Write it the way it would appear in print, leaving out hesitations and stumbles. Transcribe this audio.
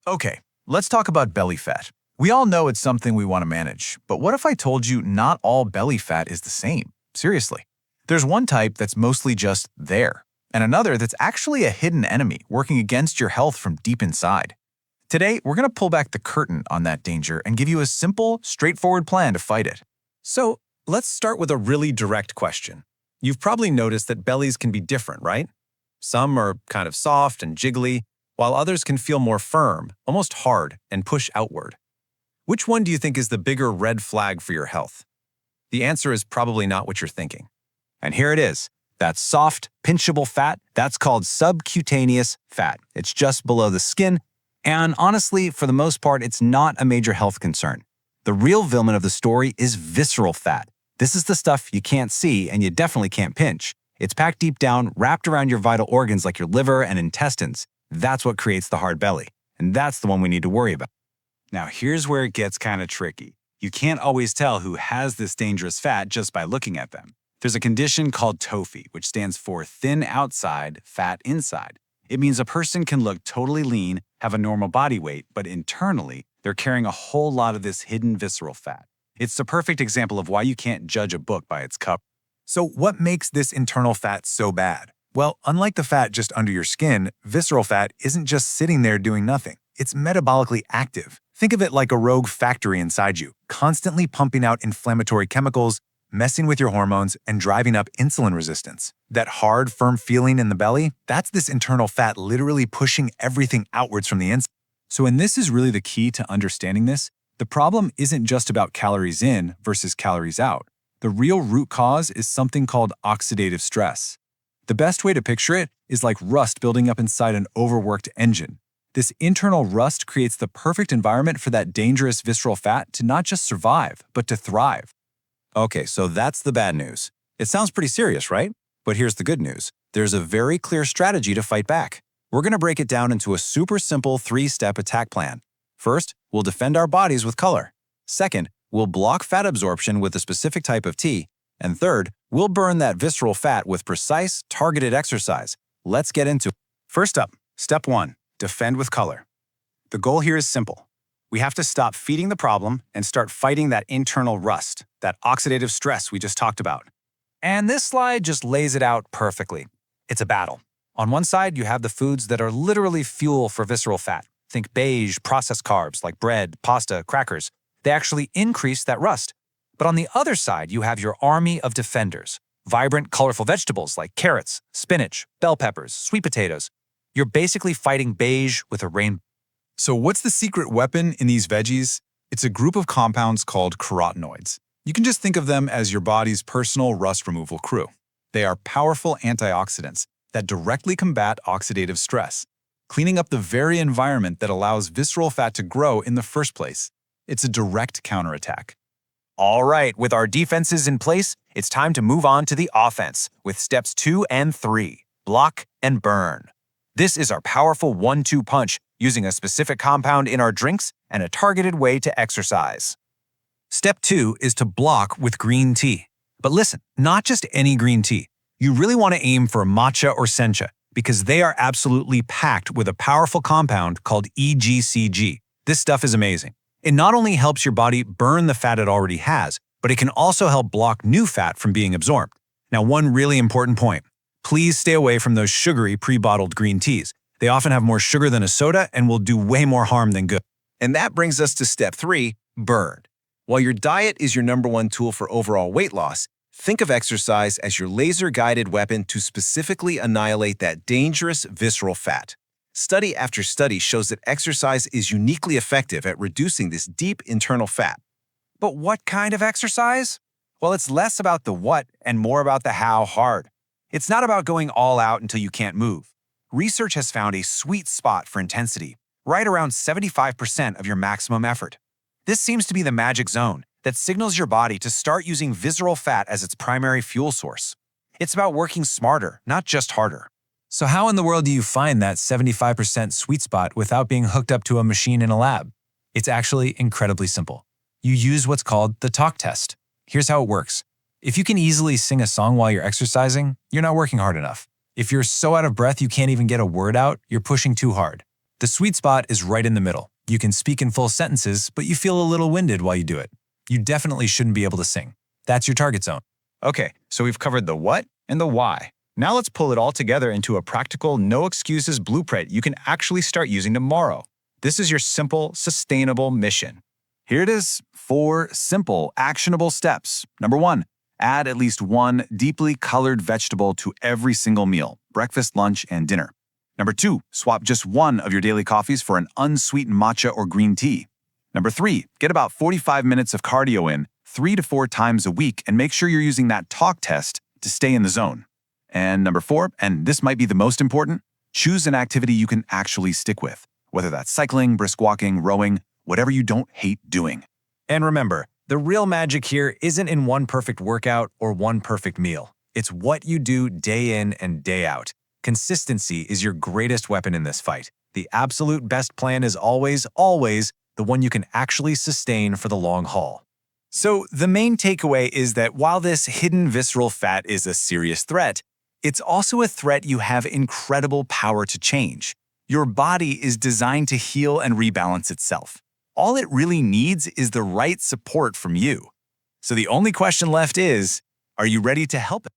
Okay, let's talk about belly fat. We all know it's something we want to manage, but what if I told you not all belly fat is the same? Seriously. There's one type that's mostly just there, and another that's actually a hidden enemy working against your health from deep inside. Today, we're going to pull back the curtain on that danger and give you a simple, straightforward plan to fight it. So, let's start with a really direct question. You've probably noticed that bellies can be different, right? Some are kind of soft and jiggly, while others can feel more firm, almost hard, and push outward. Which one do you think is the bigger red flag for your health? The answer is probably not what you're thinking. And here it is. That soft, pinchable fat, that's called subcutaneous fat. It's just below the skin, and honestly, for the most part, it's not a major health concern. The real villain of the story is visceral fat. This is the stuff you can't see and you definitely can't pinch. It's packed deep down, wrapped around your vital organs like your liver and intestines. That's what creates the hard belly, and that's the one we need to worry about. Now, here's where it gets kind of tricky. You can't always tell who has this dangerous fat just by looking at them. There's a condition called TOFI, which stands for thin outside, fat inside. It means a person can look totally lean, have a normal body weight, but internally, they're carrying a whole lot of this hidden visceral fat. It's the perfect example of why you can't judge a book by its cover. So what makes this internal fat so bad? Well, unlike the fat just under your skin, visceral fat isn't just sitting there doing nothing. It's metabolically active. Think of it like a rogue factory inside you, constantly pumping out inflammatory chemicals, messing with your hormones, and driving up insulin resistance. That hard, firm feeling in the belly, that's this internal fat literally pushing everything outwards from the inside. So, and this is really the key to understanding this, the problem isn't just about calories in versus calories out. The real root cause is something called oxidative stress. The best way to picture it is like rust building up inside an overworked engine. This internal rust creates the perfect environment for that dangerous visceral fat to not just survive, but to thrive. Okay, so that's the bad news. It sounds pretty serious, right? But here's the good news. There's a very clear strategy to fight back. We're going to break it down into a super simple 3-step attack plan. First, we'll defend our bodies with color. Second, we'll block fat absorption with a specific type of tea. And third, we'll burn that visceral fat with precise, targeted exercise. Let's get into it. First up, step 1, defend with color. The goal here is simple. We have to stop feeding the problem and start fighting that internal rust, that oxidative stress we just talked about. And this slide just lays it out perfectly. It's a battle. On one side, you have the foods that are literally fuel for visceral fat. Think beige, processed carbs like bread, pasta, crackers. They actually increase that rust. But on the other side, you have your army of defenders. Vibrant, colorful vegetables like carrots, spinach, bell peppers, sweet potatoes. You're basically fighting beige with a rainbow. So what's the secret weapon in these veggies? It's a group of compounds called carotenoids. You can just think of them as your body's personal rust removal crew. They are powerful antioxidants that directly combat oxidative stress, cleaning up the very environment that allows visceral fat to grow in the first place. It's a direct counterattack. All right, with our defenses in place, it's time to move on to the offense with steps 2 and 3, block and burn. This is our powerful 1-2 punch using a specific compound in our drinks and a targeted way to exercise. Step 2 is to block with green tea. But listen, not just any green tea. You really want to aim for matcha or sencha because they are absolutely packed with a powerful compound called EGCG. This stuff is amazing. It not only helps your body burn the fat it already has, but it can also help block new fat from being absorbed. Now, one really important point. Please stay away from those sugary pre-bottled green teas. They often have more sugar than a soda and will do way more harm than good. And that brings us to step 3, burn. While your diet is your #1 tool for overall weight loss, think of exercise as your laser-guided weapon to specifically annihilate that dangerous visceral fat. Study after study shows that exercise is uniquely effective at reducing this deep internal fat. But what kind of exercise? Well, it's less about the what and more about the how hard. It's not about going all out until you can't move. Research has found a sweet spot for intensity, right around 75% of your maximum effort. This seems to be the magic zone that signals your body to start using visceral fat as its primary fuel source. It's about working smarter, not just harder. So how in the world do you find that 75% sweet spot without being hooked up to a machine in a lab? It's actually incredibly simple. You use what's called the talk test. Here's how it works. If you can easily sing a song while you're exercising, you're not working hard enough. If you're so out of breath you can't even get a word out, you're pushing too hard. The sweet spot is right in the middle. You can speak in full sentences, but you feel a little winded while you do it. You definitely shouldn't be able to sing. That's your target zone. Okay, so we've covered the what and the why. Now let's pull it all together into a practical, no-excuses blueprint you can actually start using tomorrow. This is your simple, sustainable mission. Here it is, 4 simple, actionable steps. Number 1, add at least 1 deeply colored vegetable to every single meal, breakfast, lunch, and dinner. Number 2, swap just 1 of your daily coffees for an unsweetened matcha or green tea. Number 3, get about 45 minutes of cardio in 3 to 4 times a week and make sure you're using that talk test to stay in the zone. And number 4, and this might be the most important, choose an activity you can actually stick with, whether that's cycling, brisk walking, rowing, whatever you don't hate doing. And remember, the real magic here isn't in one perfect workout or one perfect meal. It's what you do day in and day out. Consistency is your greatest weapon in this fight. The absolute best plan is always, always the one you can actually sustain for the long haul. So the main takeaway is that while this hidden visceral fat is a serious threat, it's also a threat you have incredible power to change. Your body is designed to heal and rebalance itself. All it really needs is the right support from you. So the only question left is, are you ready to help it?